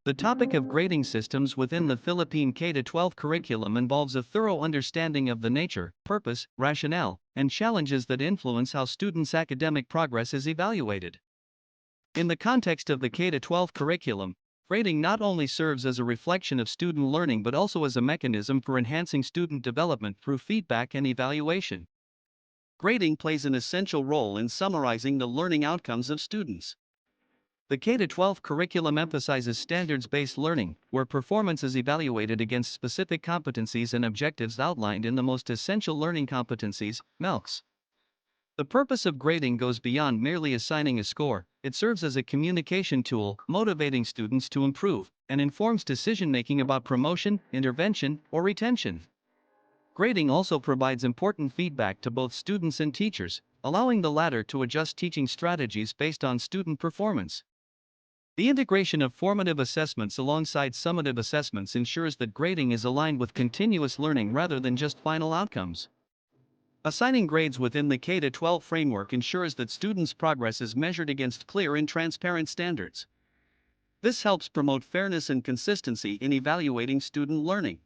The topic of grading systems within the Philippine K-12 curriculum involves a thorough understanding of the nature, purpose, rationale, and challenges that influence how students' academic progress is evaluated. In the context of the K-12 curriculum, grading not only serves as a reflection of student learning but also as a mechanism for enhancing student development through feedback and evaluation. Grading plays an essential role in summarizing the learning outcomes of students. The K-12 curriculum emphasizes standards-based learning, where performance is evaluated against specific competencies and objectives outlined in the most essential learning competencies, MELCs. The purpose of grading goes beyond merely assigning a score. It serves as a communication tool, motivating students to improve, and informs decision-making about promotion, intervention, or retention. Grading also provides important feedback to both students and teachers, allowing the latter to adjust teaching strategies based on student performance. The integration of formative assessments alongside summative assessments ensures that grading is aligned with continuous learning rather than just final outcomes. Assigning grades within the K-12 framework ensures that students' progress is measured against clear and transparent standards. This helps promote fairness and consistency in evaluating student learning.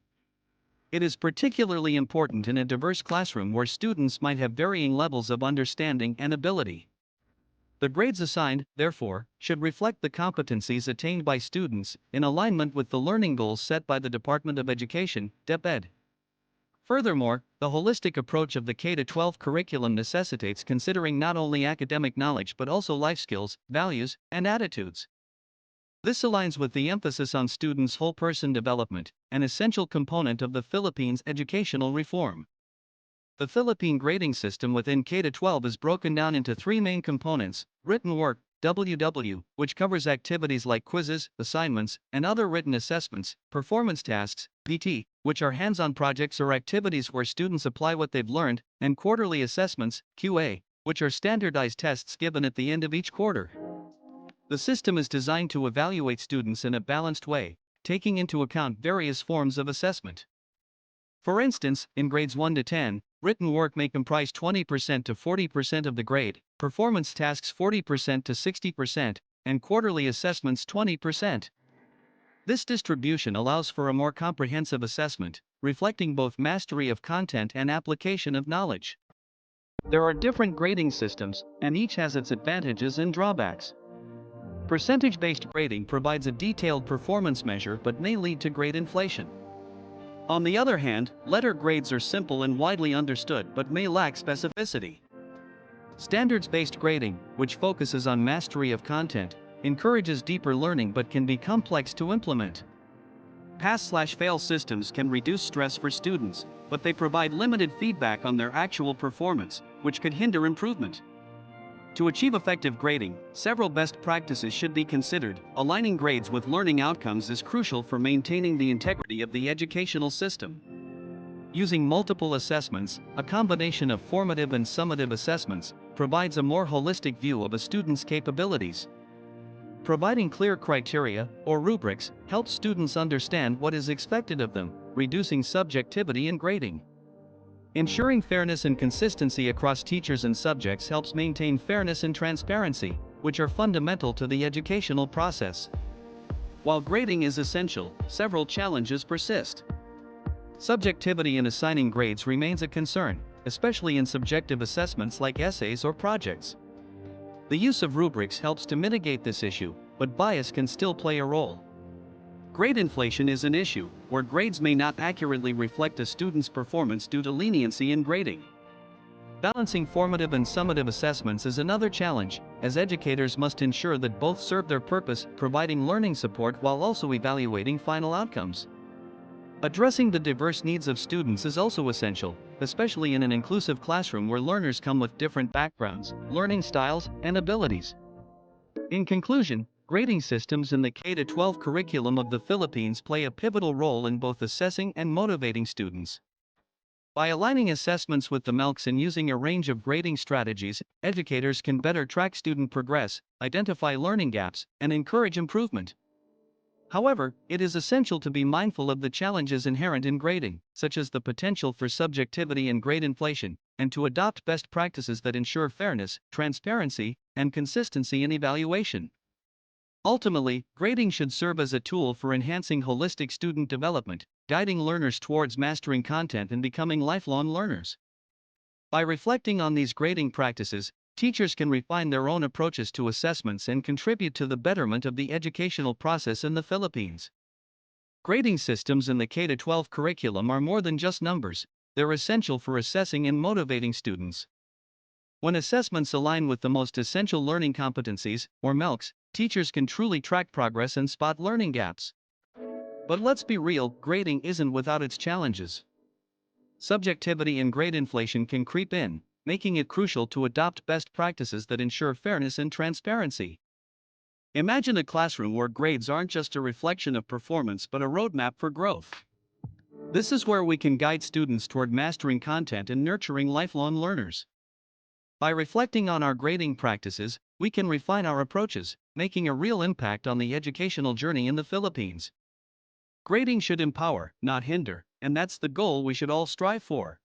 It is particularly important in a diverse classroom where students might have varying levels of understanding and ability. The grades assigned, therefore, should reflect the competencies attained by students in alignment with the learning goals set by the Department of Education, DepEd. Furthermore, the holistic approach of the K-12 curriculum necessitates considering not only academic knowledge but also life skills, values, and attitudes. This aligns with the emphasis on students' whole person development, an essential component of the Philippines' educational reform. The Philippine grading system within K-12 is broken down into three main components: written work, WW, which covers activities like quizzes, assignments, and other written assessments; performance tasks, PT, which are hands-on projects or activities where students apply what they've learned; and quarterly assessments, QA, which are standardized tests given at the end of each quarter. The system is designed to evaluate students in a balanced way, taking into account various forms of assessment. For instance, in grades 1 to 10, written work may comprise 20% to 40% of the grade, performance tasks 40% to 60%, and quarterly assessments 20%. This distribution allows for a more comprehensive assessment, reflecting both mastery of content and application of knowledge. There are different grading systems, and each has its advantages and drawbacks. Percentage-based grading provides a detailed performance measure but may lead to grade inflation. On the other hand, letter grades are simple and widely understood but may lack specificity. Standards-based grading, which focuses on mastery of content, encourages deeper learning but can be complex to implement. Pass/fail systems can reduce stress for students, but they provide limited feedback on their actual performance, which could hinder improvement. To achieve effective grading, several best practices should be considered. Aligning grades with learning outcomes is crucial for maintaining the integrity of the educational system. Using multiple assessments, a combination of formative and summative assessments, provides a more holistic view of a student's capabilities. Providing clear criteria, or rubrics, helps students understand what is expected of them, reducing subjectivity in grading. Ensuring fairness and consistency across teachers and subjects helps maintain fairness and transparency, which are fundamental to the educational process. While grading is essential, several challenges persist. Subjectivity in assigning grades remains a concern, especially in subjective assessments like essays or projects. The use of rubrics helps to mitigate this issue, but bias can still play a role. Grade inflation is an issue, where grades may not accurately reflect a student's performance due to leniency in grading. Balancing formative and summative assessments is another challenge, as educators must ensure that both serve their purpose, providing learning support while also evaluating final outcomes. Addressing the diverse needs of students is also essential, especially in an inclusive classroom where learners come with different backgrounds, learning styles, and abilities. In conclusion, grading systems in the K-12 curriculum of the Philippines play a pivotal role in both assessing and motivating students. By aligning assessments with the MELCs and using a range of grading strategies, educators can better track student progress, identify learning gaps, and encourage improvement. However, it is essential to be mindful of the challenges inherent in grading, such as the potential for subjectivity and grade inflation, and to adopt best practices that ensure fairness, transparency, and consistency in evaluation. Ultimately, grading should serve as a tool for enhancing holistic student development, guiding learners towards mastering content and becoming lifelong learners. By reflecting on these grading practices, teachers can refine their own approaches to assessments and contribute to the betterment of the educational process in the Philippines. Grading systems in the K 12 curriculum are more than just numbers, they're essential for assessing and motivating students. When assessments align with the most essential learning competencies, or MELCs, teachers can truly track progress and spot learning gaps. But let's be real, grading isn't without its challenges. Subjectivity and grade inflation can creep in, making it crucial to adopt best practices that ensure fairness and transparency. Imagine a classroom where grades aren't just a reflection of performance but a roadmap for growth. This is where we can guide students toward mastering content and nurturing lifelong learners. By reflecting on our grading practices, we can refine our approaches, making a real impact on the educational journey in the Philippines. Grading should empower, not hinder, and that's the goal we should all strive for.